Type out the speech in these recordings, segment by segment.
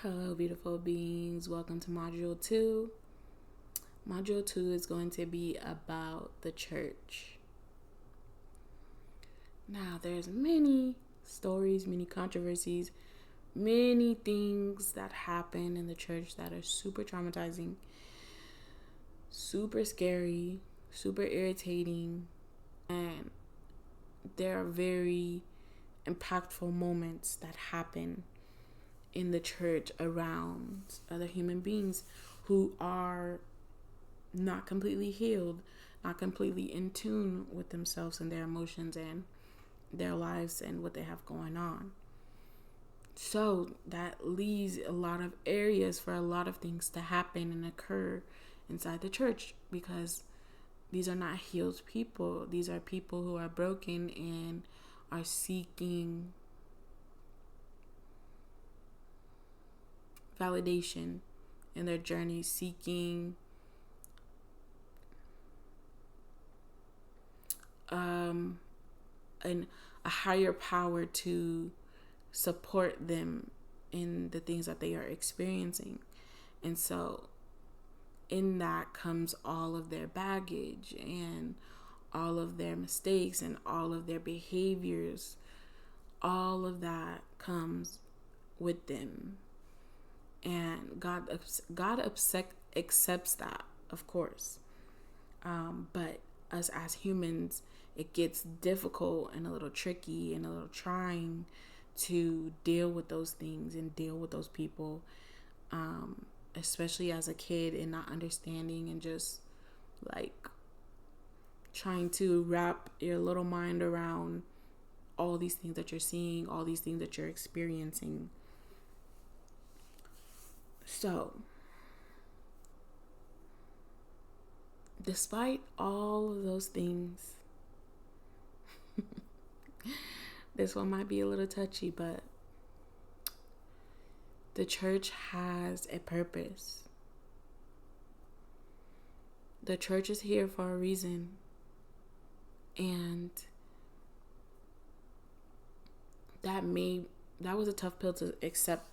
Hello, beautiful beings. Welcome to Module 2. Module 2 is going to be about the church. Now, there's many stories, many controversies, many things that happen in the church that are super traumatizing, super scary, super irritating, and there are very impactful moments that happen in the church around other human beings who are not completely healed, not completely in tune with themselves and their emotions and their lives and what they have going on. So that leaves a lot of areas for a lot of things to happen and occur inside the church, because these are not healed people. These are people who are broken and are seeking validation in their journey, seeking a higher power to support them in the things that they are experiencing. And so in that comes all of their baggage and all of their mistakes and all of their behaviors. All of that comes with them. And God accepts that, of course. But us as humans, it gets difficult and a little tricky and a little trying to deal with those things and deal with those people, especially as a kid, and not understanding and just like trying to wrap your little mind around all these things that you're seeing, all these things that you're experiencing. So, despite all of those things, this one might be a little touchy, but the church has a purpose. The church is here for a reason. And that was a tough pill to accept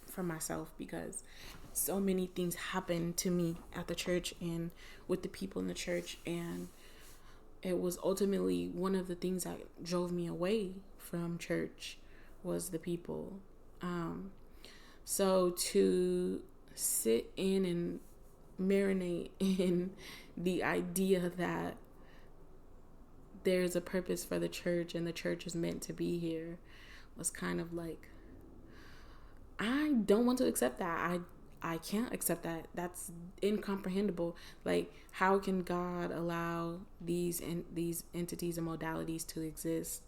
for myself, because so many things happened to me at the church and with the people in the church, and it was ultimately one of the things that drove me away from church was the people. So to sit in and marinate in the idea that there's a purpose for the church and the church is meant to be here was kind of like, I don't want to accept that. I can't accept that. That's incomprehensible. Like, how can God allow these entities and modalities to exist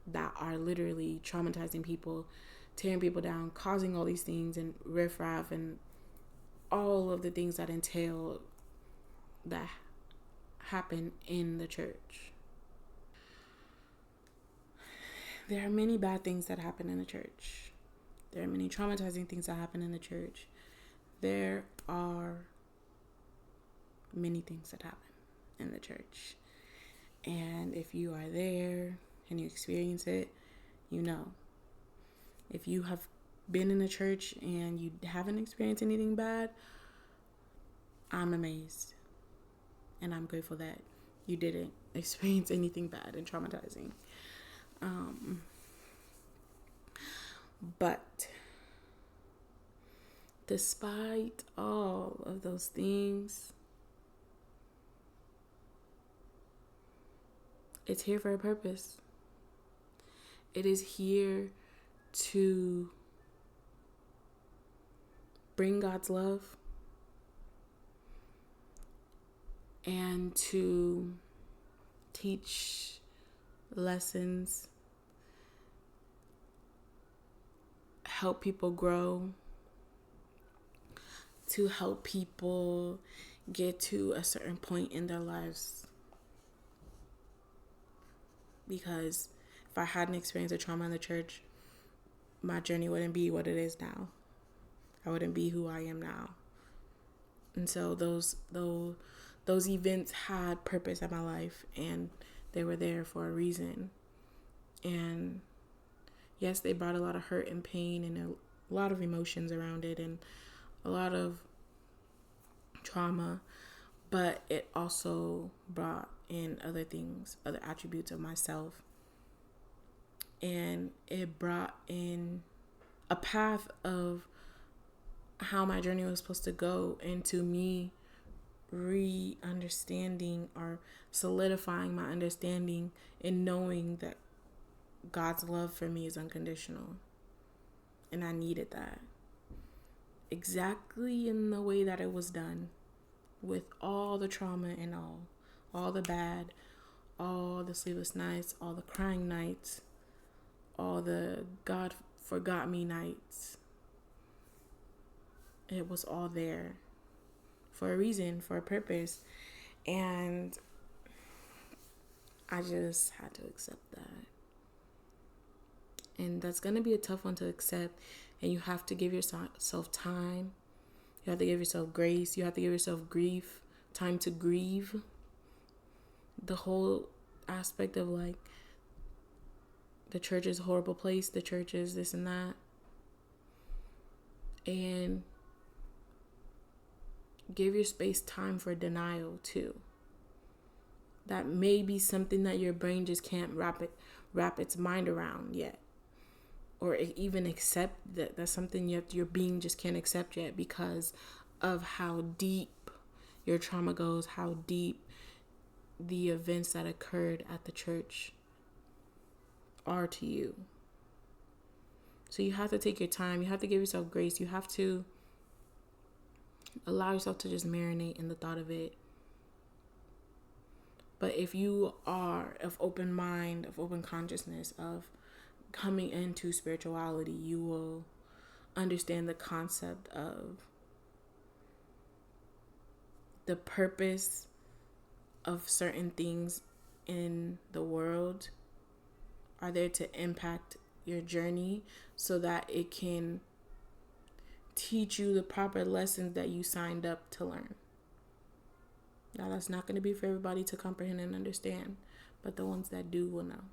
that are literally traumatizing people, tearing people down, causing all these things, and riffraff and all of the things that entail that happen in the church? There are many bad things that happen in the church. There are many traumatizing things that happen in the church. There are many things that happen in the church. And if you are there and you experience it, you know. If you have been in a church and you haven't experienced anything bad, I'm amazed. And I'm grateful that you didn't experience anything bad and traumatizing. But despite all of those things, it's here for a purpose. It is here to bring God's love and to teach lessons, help people grow, to help people get to a certain point in their lives. Because if I hadn't experienced a trauma in the church, my journey wouldn't be what it is now. I wouldn't be who I am now. And so those events had purpose in my life, and they were there for a reason. And yes, they brought a lot of hurt and pain and a lot of emotions around it and a lot of trauma, but it also brought in other things, other attributes of myself. And it brought in a path of how my journey was supposed to go into me re-understanding or solidifying my understanding and knowing that God's love for me is unconditional. And I needed that. Exactly in the way that it was done, with all the trauma and all the bad, all the sleepless nights, all the crying nights, all the God forgot me nights. It was all there for a reason, for a purpose. And I just had to accept that. And that's going to be a tough one to accept. And you have to give yourself time. You have to give yourself grace. You have to give yourself time to grieve. The whole aspect of like, the church is a horrible place. The church is this and that. And give your space time for denial too. That may be something that your brain just can't wrap its mind around yet. Or even accept that that's something your being just can't accept yet because of how deep your trauma goes, how deep the events that occurred at the church are to you. So you have to take your time. You have to give yourself grace. You have to allow yourself to just marinate in the thought of it. But if you are of open mind, of open consciousness, of coming into spirituality, you will understand the concept of the purpose of certain things in the world are there to impact your journey so that it can teach you the proper lessons that you signed up to learn. Now, that's not going to be for everybody to comprehend and understand, but the ones that do will know.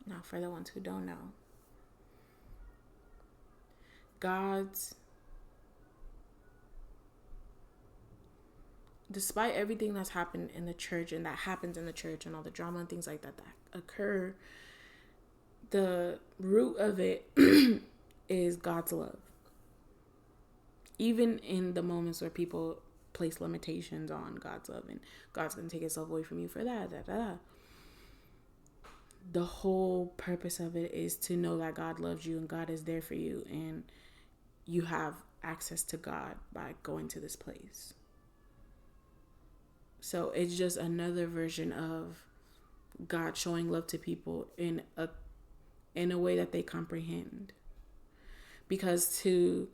Now, for the ones who don't know, despite everything that's happened in the church and that happens in the church and all the drama and things like that occur, the root of it is God's love. Even in the moments where people place limitations on God's love and God's going to take himself away from you for that, the whole purpose of it is to know that God loves you and God is there for you and you have access to God by going to this place. So it's just another version of God showing love to people in a way that they comprehend. Because to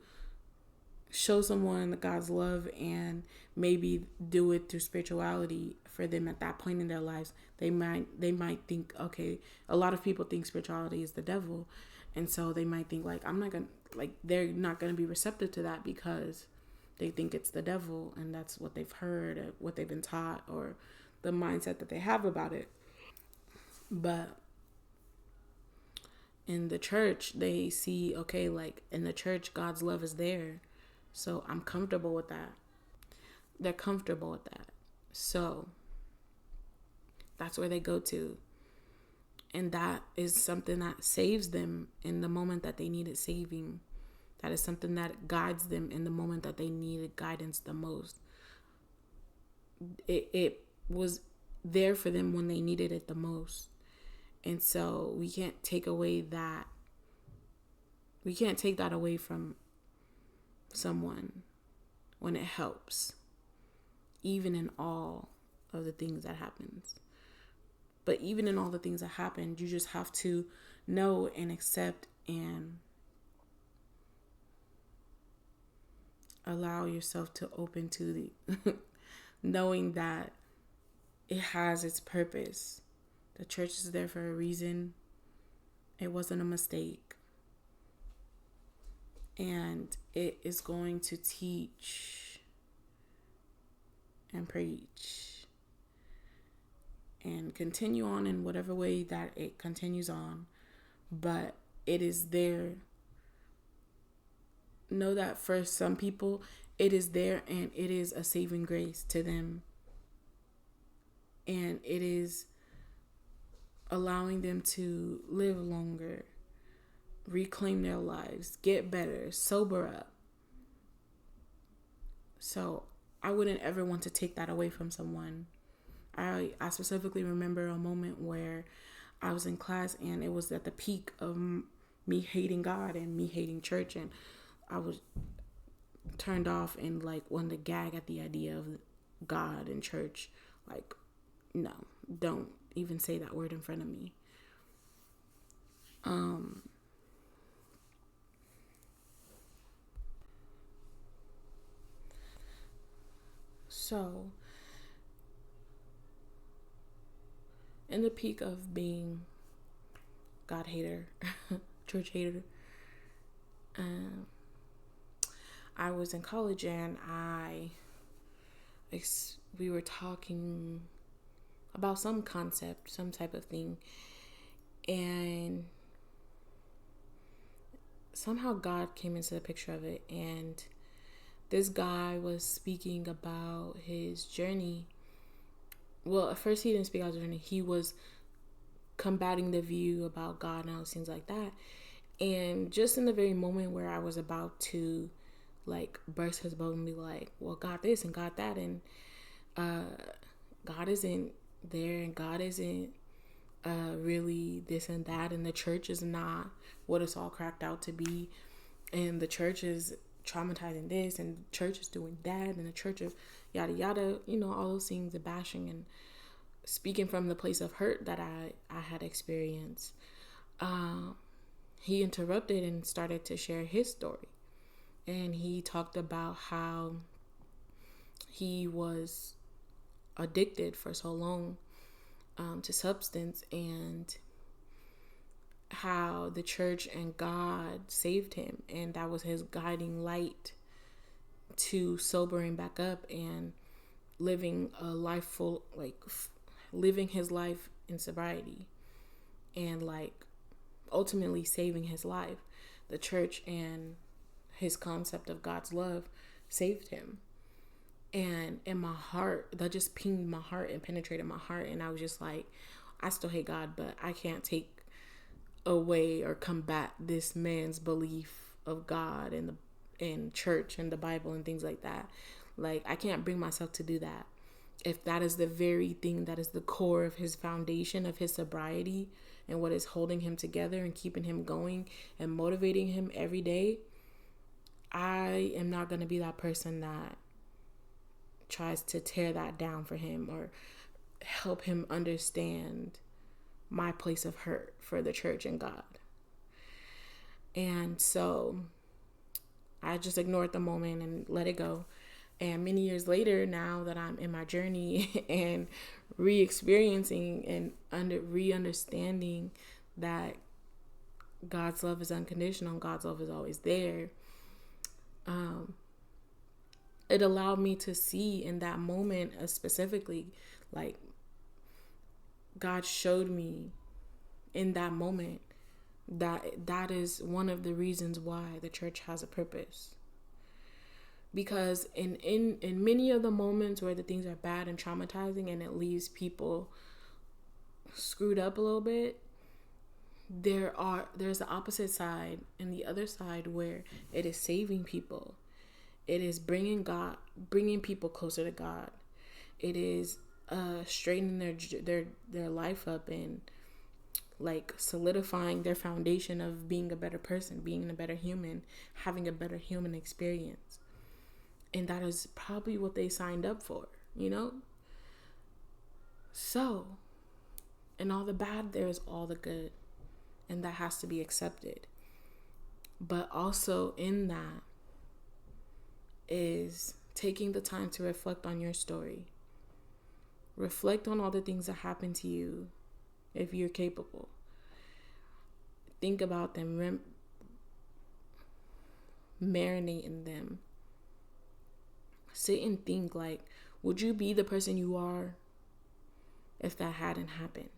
show someone God's love and maybe do it through spirituality for them at that point in their lives, they might think, okay, a lot of people think spirituality is the devil, and so they might think they're not gonna be receptive to that because they think it's the devil, and that's what they've heard, what they've been taught, or the mindset that they have about it. But in the church, they see, okay, like in the church, God's love is there. So I'm comfortable with that. They're comfortable with that. So that's where they go to. And that is something that saves them in the moment that they needed saving. That is something that guides them in the moment that they needed guidance the most. It was there for them when they needed it the most. And so we can't take away that. We can't take that away from someone when it helps, even in all of the things that happens. But even in all the things that happened, you just have to know and accept and allow yourself to open to the knowing that it has its purpose. The church is there for a reason. It wasn't a mistake. And it is going to teach and preach and continue on in whatever way that it continues on. But it is there. Know that for some people, it is there and it is a saving grace to them. And it is allowing them to live longer, reclaim their lives, get better, sober up. So I wouldn't ever want to take that away from someone. I specifically remember a moment where I was in class and it was at the peak of me hating God and me hating church, and I was turned off and like wanted to gag at the idea of God and church. Like, no, don't even say that word in front of me. So in the peak of being God hater, church hater, I was in college and we were talking about some concept, some type of thing, and somehow God came into the picture of it, and this guy was speaking about his journey. Well, at first he didn't speak about his journey. He was combating the view about God and all things like that. And just in the very moment where I was about to like burst his bubble and be like, well, God this and God that, and God isn't there, and God isn't really this and that, and the church is not what it's all cracked out to be, and the church is traumatizing this, and the church is doing that, and the church of yada yada, all those things, the bashing and speaking from the place of hurt that I had experienced. He interrupted and started to share his story, and he talked about how he was addicted for so long to substance, and how the church and God saved him, and that was his guiding light to sobering back up and living a life full, living his life in sobriety, and ultimately saving his life. The church and his concept of God's love saved him. And in my heart, that just pinged my heart and penetrated my heart. And I was just like, I still hate God, but I can't take away or combat this man's belief of God and church and the Bible and things like that. Like, I can't bring myself to do that. If that is the very thing that is the core of his foundation, of his sobriety, and what is holding him together and keeping him going and motivating him every day, I am not going to be that person that tries to tear that down for him or help him understand my place of hurt for the church and God. And so I just ignored the moment and let it go. And many years later, now that I'm in my journey and re-experiencing and re-understanding that God's love is unconditional and God's love is always there, it allowed me to see in that moment specifically, like, God showed me in that moment that is one of the reasons why the church has a purpose. Because in many of the moments where the things are bad and traumatizing and it leaves people screwed up a little bit, there's the opposite side, and the other side where it is saving people. It is bringing people closer to God. It is straightening their life up and solidifying their foundation of being a better person, being a better human, having a better human experience. And that is probably what they signed up for, So, in all the bad, there is all the good. And that has to be accepted. But also in that is taking the time to reflect on your story. Reflect on all the things that happened to you if you're capable. Think about them, marinate in them. Sit and think, would you be the person you are if that hadn't happened?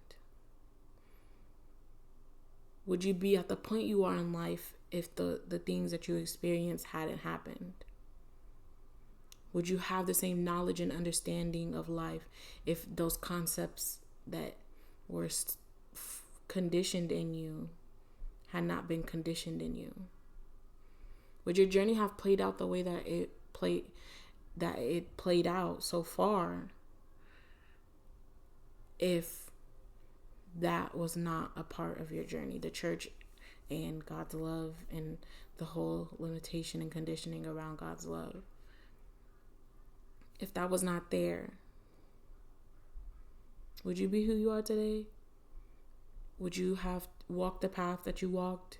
Would you be at the point you are in life if the things that you experienced hadn't happened? Would you have the same knowledge and understanding of life if those concepts that were conditioned in you had not been conditioned in you? Would your journey have played out the way that it played out so far if that was not a part of your journey? The church and God's love and the whole limitation and conditioning around God's love. If that was not there, would you be who you are today? Would you have walked the path that you walked?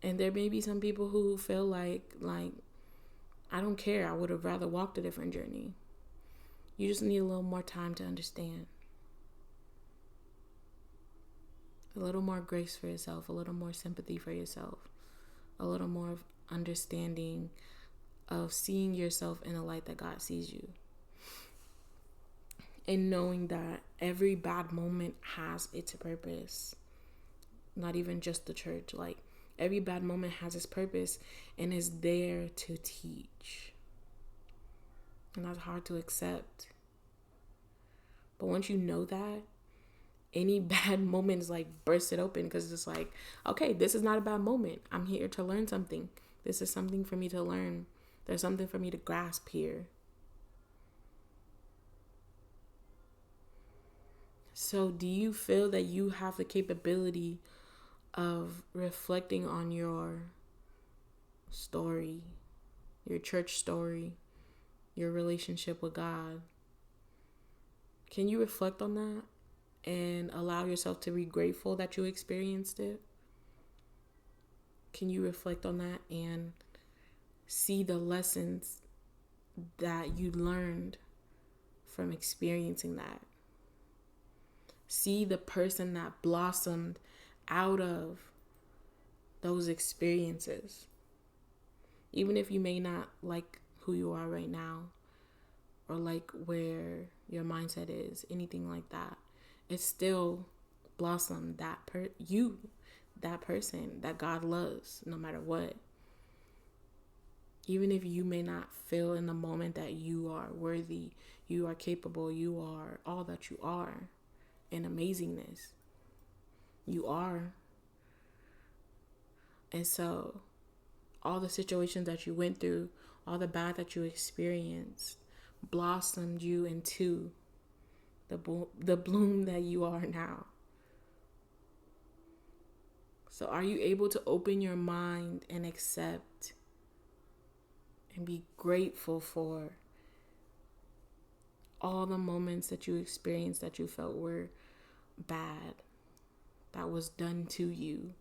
And there may be some people who feel like I don't care. I would have rather walked a different journey. You just need a little more time to understand. A little more grace for yourself, a little more sympathy for yourself, a little more understanding of seeing yourself in the light that God sees you. And knowing that every bad moment has its purpose. Not even just the church. Like, every bad moment has its purpose and is there to teach. And that's hard to accept. But once you know that, any bad moment is like burst it open, because it's like, okay, this is not a bad moment. I'm here to learn something. This is something for me to learn. There's something for me to grasp here. So do you feel that you have the capability of reflecting on your story, your church story, your relationship with God? Can you reflect on that and allow yourself to be grateful that you experienced it? Can you reflect on that and see the lessons that you learned from experiencing that? See the person that blossomed out of those experiences. Even if you may not like who you are right now, or like where your mindset is, anything like that, it's still blossomed that person that God loves no matter what. Even if you may not feel in the moment that you are worthy, you are capable, you are all that you are in amazingness. You are. And so all the situations that you went through, all the bad that you experienced, blossomed you into the bloom that you are now. So are you able to open your mind and accept and be grateful for all the moments that you experienced that you felt were bad, that was done to you,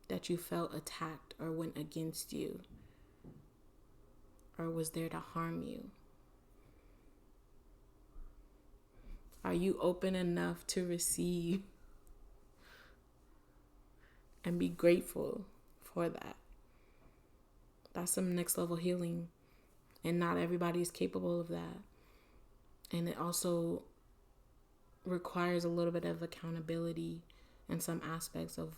that you felt attacked or went against you or was there to harm you? Are you open enough to receive and be grateful for that? That's some next level healing, and not everybody is capable of that. And it also requires a little bit of accountability in some aspects of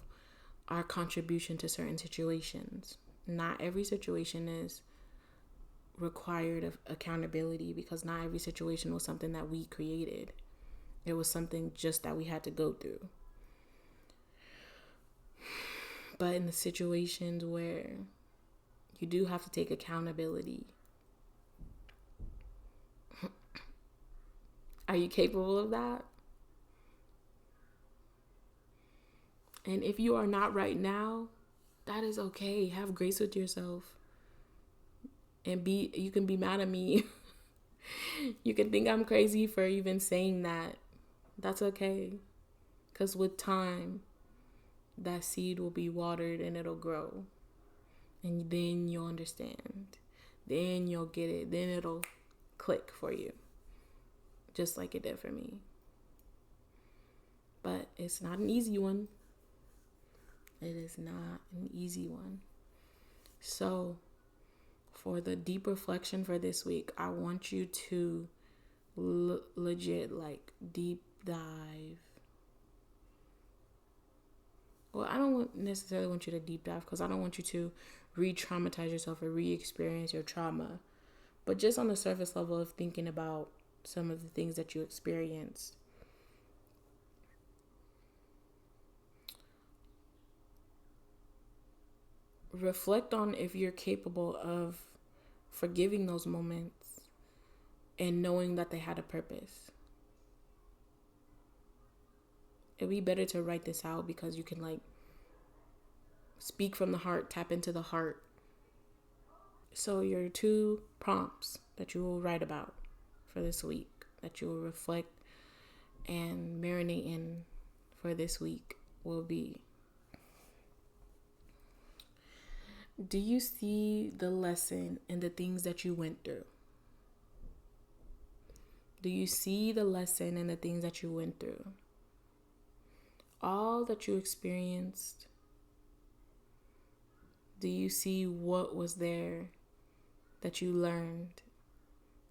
our contribution to certain situations. Not every situation is required of accountability, because not every situation was something that we created. It was something just that we had to go through. But in the situations where you do have to take accountability, are you capable of that? And if you are not right now, that is okay. Have grace with yourself. And you can be mad at me. You can think I'm crazy for even saying that. That's okay. Because with time, that seed will be watered and it'll grow. And then you'll understand. Then you'll get it. Then it'll click for you. Just like it did for me. But it's not an easy one. It is not an easy one. So for the deep reflection for this week, I want you to legit like deep dive. Well, I don't necessarily want you to deep dive because I don't want you to re-traumatize yourself or re-experience your trauma. But just on the surface level of thinking about some of the things that you experienced, reflect on if you're capable of forgiving those moments and knowing that they had a purpose. It'd be better to write this out because you can like speak from the heart, tap into the heart. So your 2 prompts that you will write about for this week, that you will reflect and marinate in for this week will be: do you see the lesson in the things that you went through? Do you see the lesson in the things that you went through? All that you experienced, do you see what was there that you learned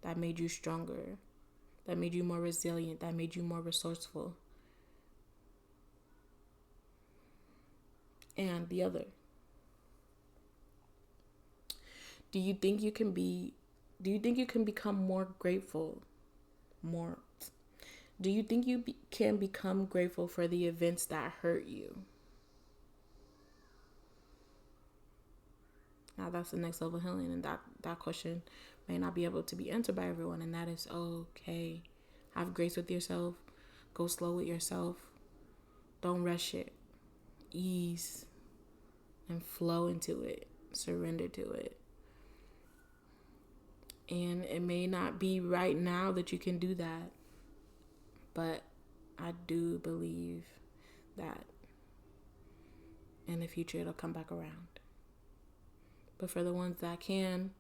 that made you stronger, that made you more resilient, that made you more resourceful? And the other, do you think you can become more grateful? Do you think you can become grateful for the events that hurt you? Now that's the next level healing, and that question may not be able to be answered by everyone, and that is okay. Have grace with yourself. Go slow with yourself. Don't rush it. Ease and flow into it. Surrender to it. And it may not be right now that you can do that, but I do believe that in the future it'll come back around. But for the ones that can,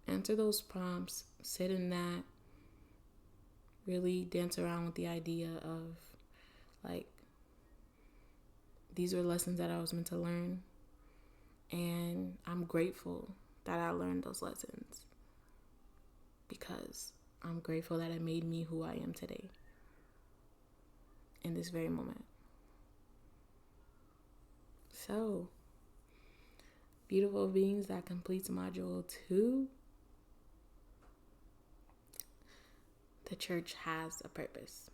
answer those prompts, sit in that, really dance around with the idea of like, these were lessons that I was meant to learn, and I'm grateful that I learned those lessons because I'm grateful that it made me who I am today in this very moment. So, beautiful beings, that completes module 2. The church has a purpose.